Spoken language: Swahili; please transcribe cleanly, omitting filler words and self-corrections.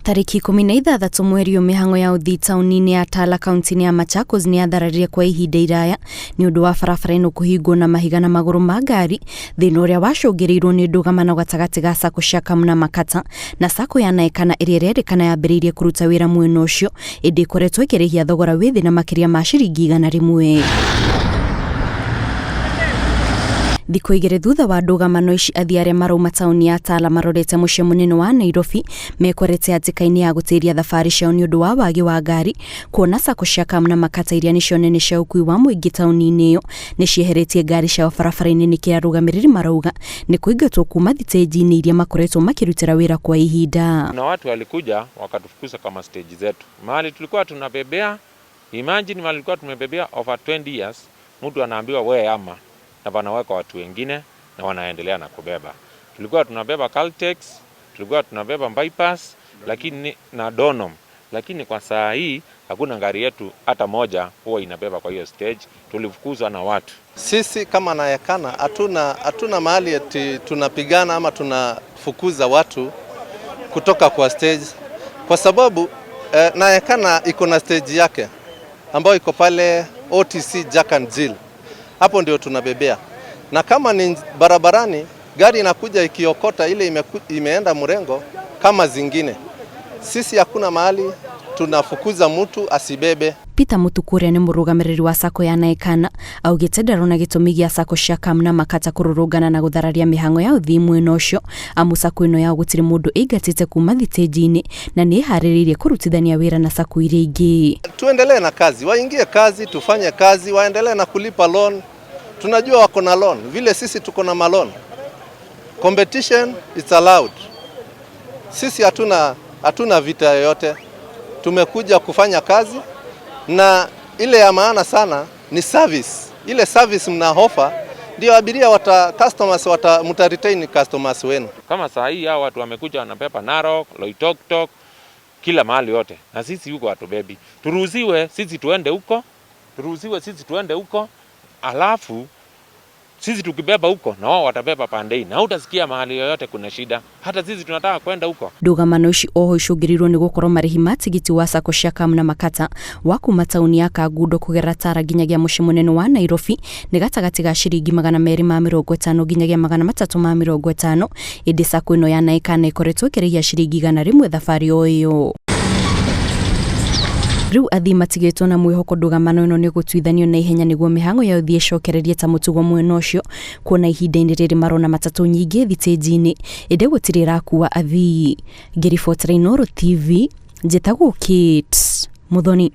Tariki 16 mweri mĩhang'o ya ũthii taũni-inĩ ya Tala kaunti-inĩ ya Machakos nĩ yathararia kwa ihinda iraya nĩ ũndũ wa barabara ĩno kũhingwo na mahiga na magũrũ ma ngari, thĩna ũrĩa wacũngĩrĩirwo nĩ ndũgamano gatagatĩ ga Sacco cia Kamu na Makata na Sacco ya Naekana ĩrĩa ĩrerĩkana yambĩrĩirie kũruta wĩra mwena ũcio ĩndĩ ĩkoretwo ĩkĩrĩhia thogora wĩ thĩ na makĩria ma ciringi 100. Thikũ igĩrĩ thutha wa ndũgamano ici athii arĩa marauma taũni ya Tala marorete mũciĩ mũnene wa Nairobi mekorete hatĩka-inĩ ya gũtĩria thabarĩ ciao nĩ ũndũ wa wagi wa ngari, kuona Sacco cia Kamu na Makata iria nĩcio nene cia ũkui wa mũingĩ taũni-inĩ ĩyo nĩ cieheretie ngari ciao barabara-inĩ nĩkĩo arũgamĩrĩri marauga nĩ kũingatwo kuma thitĩnji-inĩ iria makoretwo makĩrutĩra wĩra kwa ihinda. Na watu walikuja wakatufukuza kama stage zetu. Mahali tulikuwa tunabebea, imagine mahali tulikuwa tumebebea over 20 years, mtu anaambiwa wewe ama na wanaweka watu wengine na wanaendelea na kubeba. Tulikuwa tunabeba Caltex, tulikuwa tunabeba bypass, lakini na Donom, lakini kwa saa hii hakuna gari yetu hata moja huwa inabeba kwa hiyo stage. Tulifukuzwa na watu. Sisi kama Naekana hatuna mahali eti tunapigana ama tunafukuza watu kutoka kwa stage, kwa sababu Naekana iko na stage yake ambayo iko pale OTC Jack and Jill. Hapo ndio tunabebea, na kama ni barabarani gari inakuja ikiokota ile imeenda mrengo kama zingine. Sisi hakuna mahali tunafukuza mtu asibebe. Peter Mutukuria nĩ mũrũgamĩrĩri wa Sacco ya Naekana augĩte ndarona gĩtũmi gĩa Sacco cia Kamu na Makata kũrũrũngana na gũthararia mĩhang'o ya ũthii mwena ũcio, amu Sacco ĩno ya gũtirĩ mũndũ ĩingatĩte kuma thitĩnji-inĩ na nĩ ĩharĩrĩirie kũrutithania wĩra na Sacco iria ingĩ. Tuendelee na kazi, waingie kazi, tufanye kazi, waendelee na kulipa loan. Tunajua wako na loan, vile sisi tuko na malon. Competition is allowed. Sisi hatuna vita yoyote. Tumekuja kufanya kazi, na ile ya maana sana ni service. Ile service mnahofa ndio abiria mutaretain customers wenu. Kama saa hii hao watu wamekuja wanabeba Narok, Loitoktok, kila mahali yote. Na sisi huko hatubebi. Turuhusiwe sisi tuende huko. Alafu sisi tukibeba huko na wao watabeba pandei, na utasikia mahali yoyote kuna shida. Hata sisi tunataka kwenda huko. Ndũgamano ici oho icũngĩrĩirwo nĩ gũkorwo marĩhi ma tigiti wa Sacco cia Kamu na Makata wa kuma taũni ya Kangundo kũgera Tara nginyagia mũciĩ mũnene wa Nairobi nĩ gatagatĩ ga ciringi 250 nginyagia 350. Ĩndĩ Sacco ĩno ya Naekana ĩkoretwo ĩkĩrĩhia ciringi 100 thabarĩ o ĩyo. Rĩu athii matigĩtwo na mwĩhoko ndũgamano ĩno nĩ gũtuithanio na ihenya nĩguo mĩhang'o ya ũthii ĩcokererie ta mũtugo mwena ũcio, kuona ihinda-inĩ rĩrĩ marona matatũ nyingĩ thitĩnji-inĩ ĩndĩ gũtirĩ ĩrakua athii. Ngĩribotera Inooro TV, njĩtagwo Kate Muthoni.